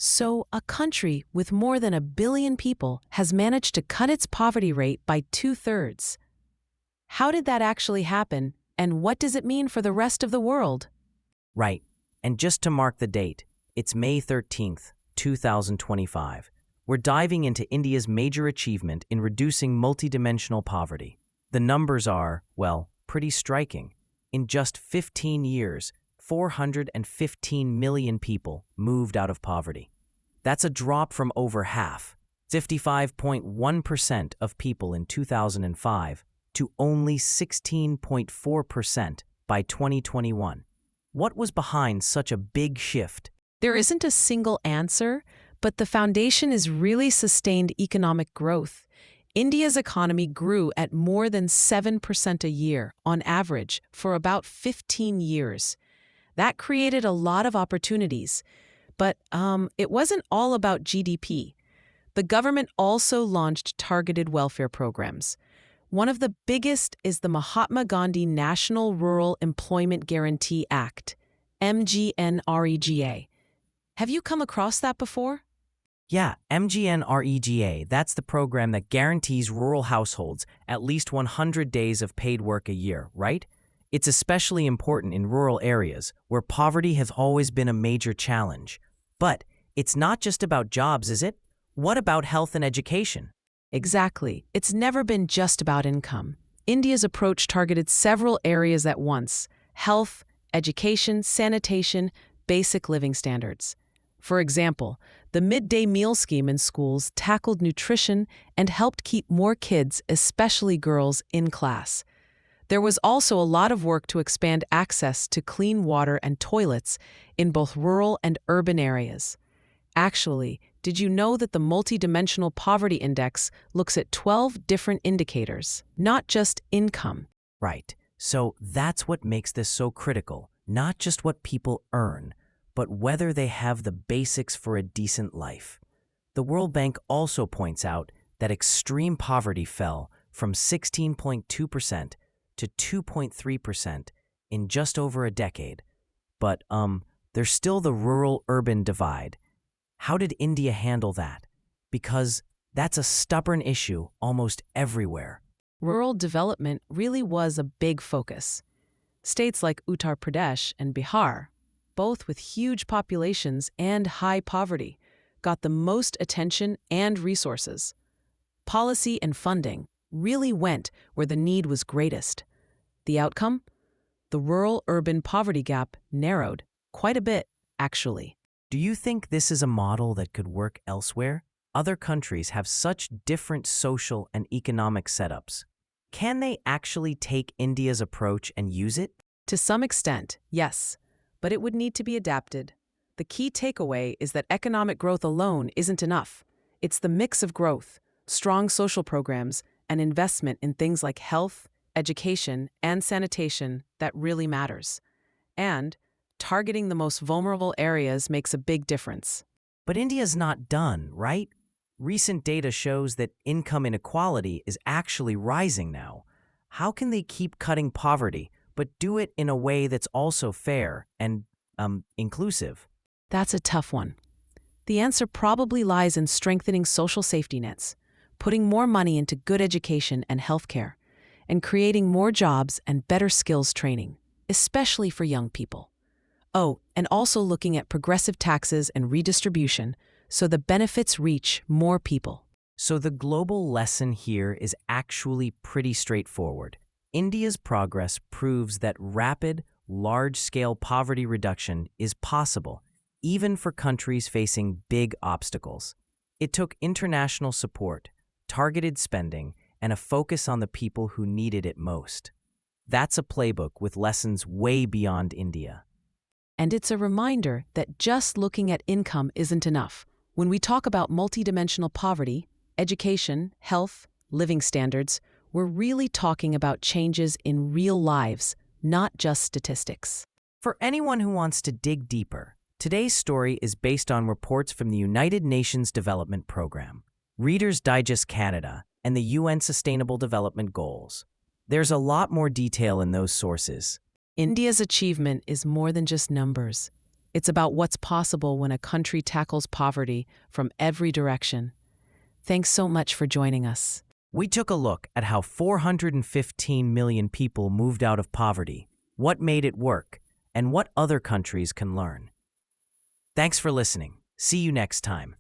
So, a country with more than 1 billion people has managed to cut its poverty rate by 2/3. How did that actually happen, and what does it mean for the rest of the world? Right. And just to mark the date, it's May 13th, 2025. We're diving into India's major achievement in reducing multidimensional poverty. The numbers are, well, pretty striking. In just 15 years, 415 million people moved out of poverty. That's a drop from over half, 55.1% of people in 2005, to only 16.4% by 2021. What was behind such a big shift? There isn't a single answer, but the foundation is really sustained economic growth. India's economy grew at more than 7% a year, on average, for about 15 years. That created a lot of opportunities. But it wasn't all about GDP. The government also launched targeted welfare programs. One of the biggest is the Mahatma Gandhi National Rural Employment Guarantee Act, MGNREGA. Have you come across that before? Yeah, MGNREGA, that's the program that guarantees rural households at least 100 days of paid work a year, right? It's especially important in rural areas where poverty has always been a major challenge. But it's not just about jobs, is it? What about health and education? Exactly. It's never been just about income. India's approach targeted several areas at once: health, education, sanitation, basic living standards. For example, the midday meal scheme in schools tackled nutrition and helped keep more kids, especially girls, in class. There was also a lot of work to expand access to clean water and toilets in both rural and urban areas. Actually, did you know that the Multidimensional Poverty Index looks at 12 different indicators, not just income? Right. So that's what makes this so critical. Not just what people earn, but whether they have the basics for a decent life. The World Bank also points out that extreme poverty fell from 16.2% to 2.3% in just over a decade. But there's still the rural-urban divide. How did India handle that? Because that's a stubborn issue almost everywhere. Rural development really was a big focus. States like Uttar Pradesh and Bihar, both with huge populations and high poverty, got the most attention and resources. Policy and funding really went where the need was greatest. The outcome? The rural-urban poverty gap narrowed quite a bit, actually. Do you think this is a model that could work elsewhere? Other countries have such different social and economic setups. Can they actually take India's approach and use it? To some extent, yes, but it would need to be adapted. The key takeaway is that economic growth alone isn't enough. It's the mix of growth, strong social programs, and investment in things like health, education, and sanitation that really matters. And targeting the most vulnerable areas makes a big difference. But India's not done, right? Recent data shows that income inequality is actually rising now. How can they keep cutting poverty, but do it in a way that's also fair and inclusive? That's a tough one. The answer probably lies in strengthening social safety nets, putting more money into good education and healthcare, and creating more jobs and better skills training, especially for young people. Oh, and also looking at progressive taxes and redistribution so the benefits reach more people. So the global lesson here is actually pretty straightforward. India's progress proves that rapid, large-scale poverty reduction is possible, even for countries facing big obstacles. It took international support, targeted spending, and a focus on the people who needed it most. That's a playbook with lessons way beyond India. And it's a reminder that just looking at income isn't enough. When we talk about multidimensional poverty, education, health, living standards, we're really talking about changes in real lives, not just statistics. For anyone who wants to dig deeper, today's story is based on reports from the United Nations Development Program, Reader's Digest Canada, and the UN Sustainable Development Goals. There's a lot more detail in those sources. India's achievement is more than just numbers. It's about what's possible when a country tackles poverty from every direction. Thanks so much for joining us. We took a look at how 415 million people moved out of poverty, what made it work, and what other countries can learn. Thanks for listening. See you next time.